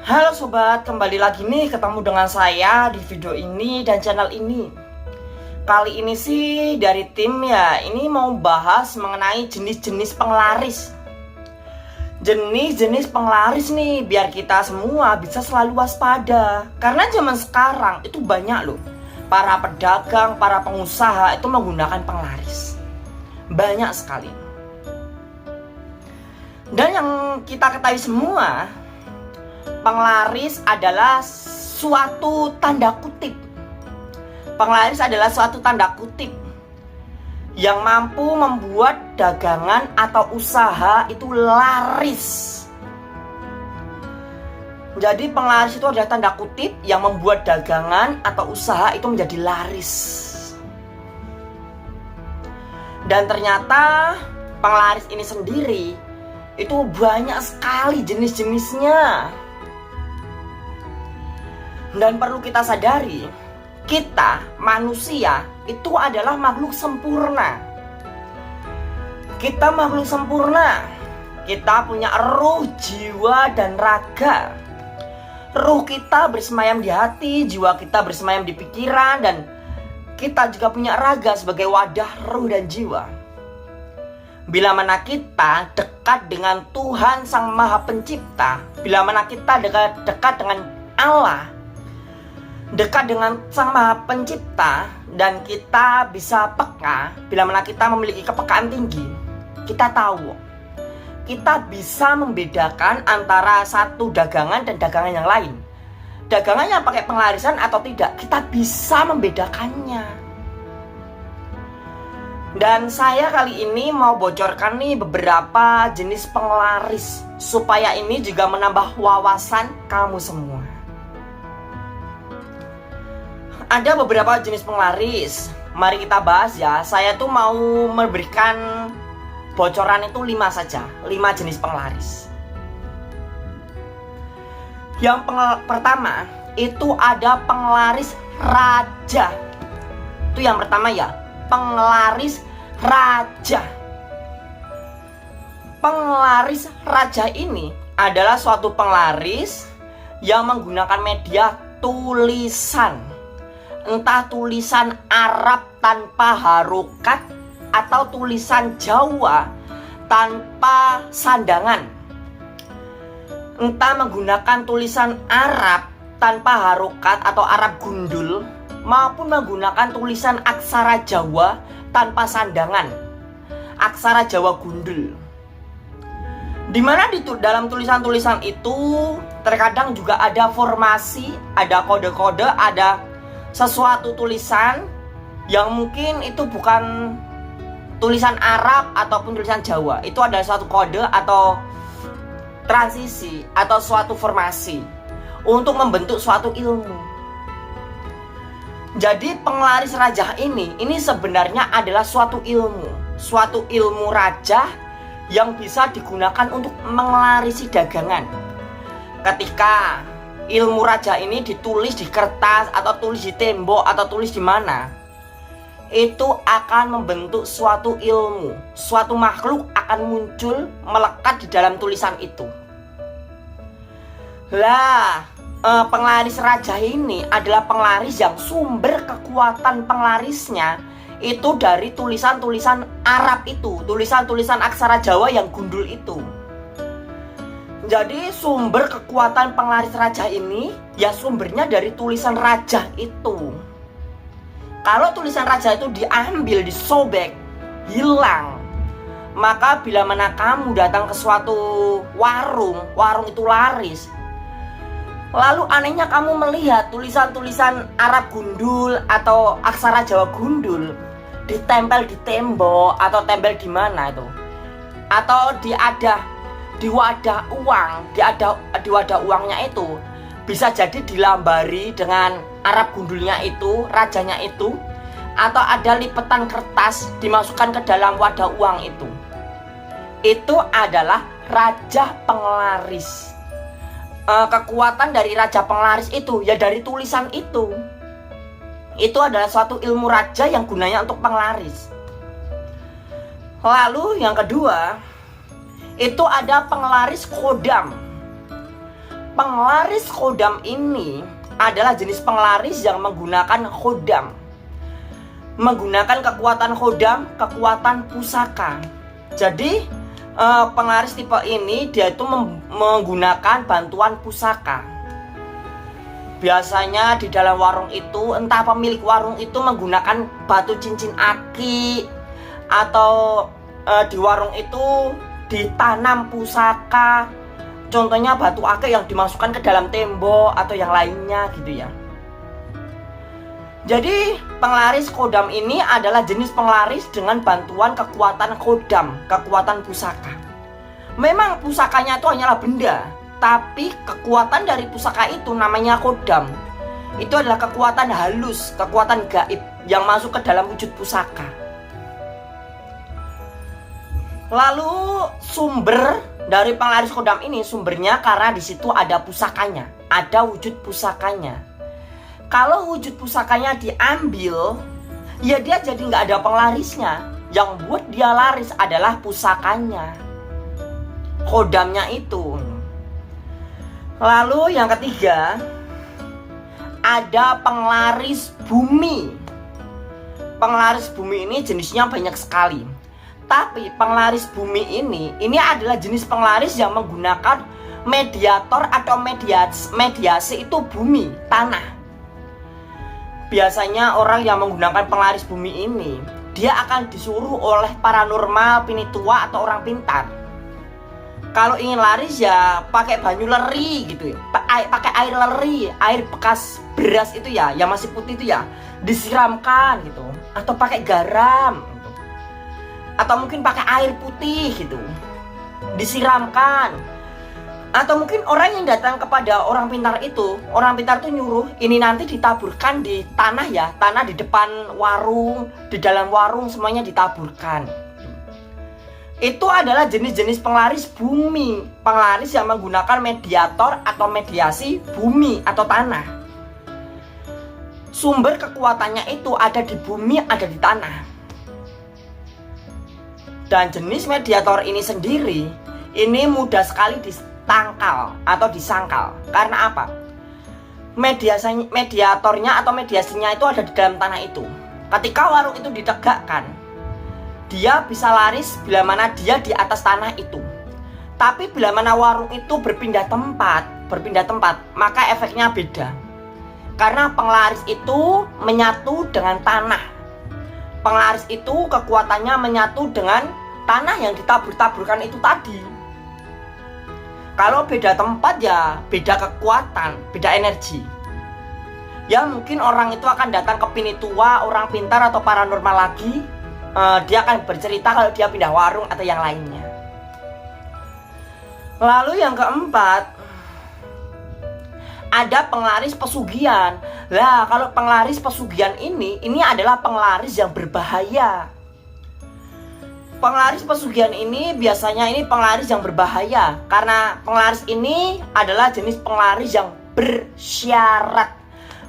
Halo sobat, kembali lagi nih ketemu dengan saya di video ini dan channel ini. Kali ini sih dari tim ya, ini mau bahas mengenai jenis-jenis penglaris. Jenis-jenis penglaris nih, biar kita semua bisa selalu waspada. Karena zaman sekarang itu banyak loh, para pedagang, para pengusaha itu menggunakan penglaris. Banyak sekali. Dan yang kita ketahui semua, penglaris adalah suatu tanda kutip. Penglaris adalah suatu tanda kutip yang mampu membuat dagangan atau usaha itu laris. Jadi penglaris itu adalah tanda kutip yang membuat dagangan atau usaha itu menjadi laris. Dan ternyata penglaris ini sendiri itu banyak sekali jenis-jenisnya. Dan perlu kita sadari, kita manusia itu adalah makhluk sempurna. Kita makhluk sempurna. Kita punya ruh, jiwa, dan raga. Ruh kita bersemayam di hati, jiwa kita bersemayam di pikiran, dan kita juga punya raga sebagai wadah ruh dan jiwa. Bila mana kita dekat dengan Tuhan Sang Maha Pencipta, bila mana kita dekat dengan Allah, dekat dengan Sang Maha Pencipta, dan kita bisa peka, bila mana kita memiliki kepekaan tinggi, kita tahu, kita bisa membedakan antara satu dagangan dan dagangan yang lain. Dagangan yang pakai penglarisan atau tidak, kita bisa membedakannya. Dan saya kali ini mau bocorkan nih beberapa jenis penglaris, supaya ini juga menambah wawasan kamu semua. Ada beberapa jenis penglaris. Mari kita bahas ya. Saya tuh mau memberikan bocoran itu 5 saja, 5 jenis penglaris. Yang pertama itu ada penglaris raja. Itu yang pertama ya, penglaris raja. Penglaris raja ini adalah suatu penglaris yang menggunakan media tulisan. Entah tulisan Arab tanpa harokat atau tulisan Jawa tanpa sandangan. Entah menggunakan tulisan Arab tanpa harokat atau Arab gundul, maupun menggunakan tulisan aksara Jawa tanpa sandangan, aksara Jawa gundul. Dimana dalam tulisan-tulisan itu terkadang juga ada formasi, ada kode-kode, ada sesuatu tulisan yang mungkin itu bukan tulisan Arab ataupun tulisan Jawa. Itu adalah suatu kode atau transisi atau suatu formasi untuk membentuk suatu ilmu. Jadi penglaris raja ini sebenarnya adalah suatu ilmu raja yang bisa digunakan untuk menglarisi dagangan. Ketika ilmu raja ini ditulis di kertas atau tulis di tembok atau tulis di mana, itu akan membentuk suatu ilmu. Suatu makhluk akan muncul melekat di dalam tulisan itu. Lah, penglaris raja ini adalah penglaris yang sumber kekuatan penglarisnya itu dari tulisan-tulisan Arab itu, tulisan-tulisan aksara Jawa yang gundul itu. Jadi sumber kekuatan penglaris raja ini ya sumbernya dari tulisan raja itu. Kalau tulisan raja itu diambil, disobek, hilang, maka bila mana kamu datang ke suatu warung itu laris. Lalu anehnya kamu melihat tulisan-tulisan Arab gundul atau aksara Jawa gundul ditempel di tembok atau tempel di mana itu, atau di wadah uang, di wadah uangnya itu bisa jadi dilambari dengan Arab gundulnya itu, rajanya itu, atau ada lipetan kertas dimasukkan ke dalam wadah uang itu. Itu adalah raja penglaris. Kekuatan dari raja penglaris itu ya dari tulisan itu. Itu adalah suatu ilmu raja yang gunanya untuk penglaris. Lalu yang kedua, itu ada penglaris kodam. Penglaris khodam ini adalah jenis penglaris yang menggunakan khodam, menggunakan kekuatan khodam, kekuatan pusaka. Jadi penglaris tipe ini dia itu menggunakan bantuan pusaka. Biasanya di dalam warung itu, entah pemilik warung itu menggunakan batu cincin aki, atau di warung itu ditanam pusaka. Contohnya batu akik yang dimasukkan ke dalam tembok atau yang lainnya gitu ya. Jadi penglaris khodam ini adalah jenis penglaris dengan bantuan kekuatan khodam, kekuatan pusaka. Memang pusakanya itu hanyalah benda, tapi kekuatan dari pusaka itu namanya khodam. Itu adalah kekuatan halus, kekuatan gaib yang masuk ke dalam wujud pusaka. Lalu sumber dari penglaris khodam ini, sumbernya karena di situ ada pusakanya, ada wujud pusakanya. Kalau wujud pusakanya diambil, ya dia jadi nggak ada penglarisnya. Yang buat dia laris adalah pusakanya, khodamnya itu. Lalu yang ketiga, ada penglaris bumi. Penglaris bumi ini jenisnya banyak sekali. Tapi penglaris bumi ini adalah jenis penglaris yang menggunakan mediator atau mediasi itu bumi, tanah. Biasanya orang yang menggunakan penglaris bumi ini, dia akan disuruh oleh paranormal, pinitua atau orang pintar. Kalau ingin laris ya pakai banyu leri gitu ya. Pakai air leri, air bekas beras itu ya, yang masih putih itu ya, disiramkan gitu. Atau pakai garam. Atau mungkin pakai air putih gitu, disiramkan. Atau mungkin orang yang datang kepada orang pintar itu, orang pintar itu nyuruh ini nanti ditaburkan di tanah ya, tanah di depan warung, di dalam warung semuanya ditaburkan. Itu adalah jenis-jenis penglaris bumi, penglaris yang menggunakan mediator atau mediasi bumi atau tanah. Sumber kekuatannya itu ada di bumi, ada di tanah. Dan jenis mediator ini sendiri, ini mudah sekali ditangkal atau disangkal. Karena apa? Mediatornya atau mediasinya itu ada di dalam tanah itu. Ketika warung itu ditegakkan, dia bisa laris bila mana dia di atas tanah itu. Tapi bila mana warung itu berpindah tempat, maka efeknya beda. Karena penglaris itu menyatu dengan tanah. Penglaris itu kekuatannya menyatu dengan tanah yang ditabur-taburkan itu tadi. Kalau beda tempat ya beda kekuatan, beda energi. Ya mungkin orang itu akan datang ke pinitua, orang pintar atau paranormal lagi. Dia akan bercerita kalau dia pindah warung atau yang lainnya. Lalu yang keempat, ada penglaris pesugihan. Lah kalau penglaris pesugihan ini adalah penglaris yang berbahaya. Penglaris pesugihan ini biasanya ini penglaris yang berbahaya. Karena penglaris ini adalah jenis penglaris yang bersyarat,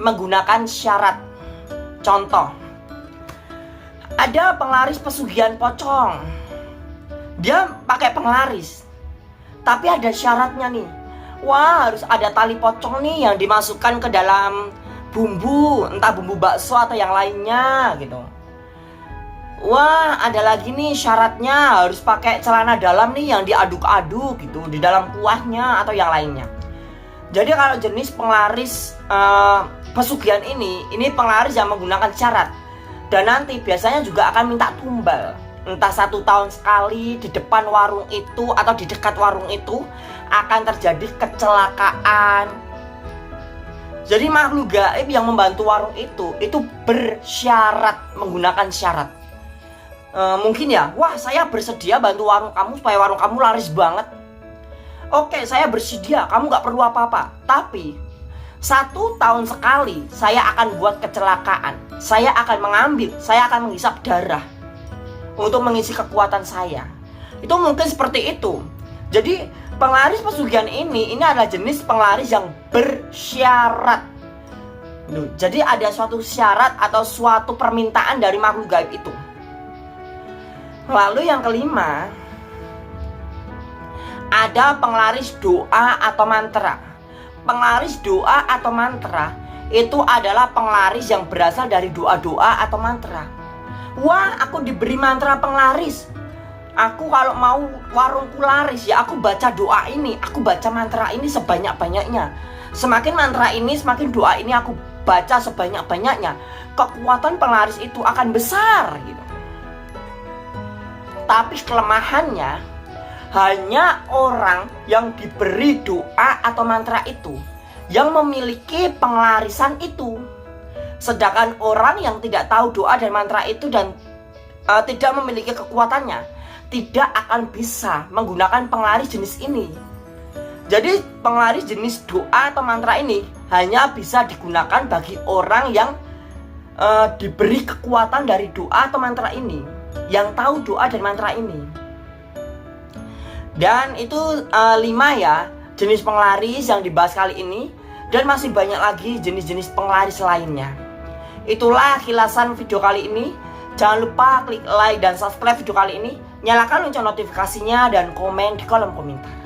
menggunakan syarat. Contoh, ada penglaris pesugihan pocong. Dia pakai penglaris, tapi ada syaratnya nih. Wah, harus ada tali pocong nih yang dimasukkan ke dalam bumbu, entah bumbu bakso atau yang lainnya gitu. Wah, ada lagi nih syaratnya harus pakai celana dalam nih yang diaduk-aduk gitu di dalam kuahnya atau yang lainnya. Jadi kalau jenis penglaris pesugihan ini penglaris yang menggunakan syarat. Dan nanti biasanya juga akan minta tumbal. Entah 1 tahun sekali di depan warung itu atau di dekat warung itu akan terjadi kecelakaan. Jadi makhluk gaib yang membantu warung itu bersyarat, menggunakan syarat. Mungkin ya, wah saya bersedia bantu warung kamu supaya warung kamu laris banget. Oke, saya bersedia, kamu gak perlu apa-apa. Tapi 1 tahun sekali saya akan buat kecelakaan. Saya akan mengambil, saya akan menghisap darah untuk mengisi kekuatan saya. Itu mungkin seperti itu. Jadi penglaris pesugihan ini adalah jenis penglaris yang bersyarat. Jadi ada suatu syarat atau suatu permintaan dari makhluk gaib itu. Lalu yang kelima, ada penglaris doa atau mantra. penglaris doa atau mantra itu adalah penglaris yang berasal dari doa-doa atau mantra. Wah, aku diberi mantra penglaris. Aku kalau mau warungku laris ya aku baca doa ini, aku baca mantra ini sebanyak-banyaknya. Semakin mantra ini, semakin doa ini aku baca sebanyak-banyaknya, kekuatan penglaris itu akan besar gitu. Tapi kelemahannya, hanya orang yang diberi doa atau mantra itu yang memiliki penglarisan itu. Sedangkan orang yang tidak tahu doa dan mantra itu dan tidak memiliki kekuatannya, tidak akan bisa menggunakan penglaris jenis ini. Jadi penglaris jenis doa atau mantra ini hanya bisa digunakan bagi orang yang diberi kekuatan dari doa atau mantra ini, yang tahu doa dan mantra ini. Dan itu 5 ya jenis penglaris yang dibahas kali ini. Dan masih banyak lagi jenis-jenis penglaris lainnya. Itulah kilasan video kali ini. Jangan lupa klik like dan subscribe video kali ini. Nyalakan lonceng notifikasinya dan komen di kolom komentar.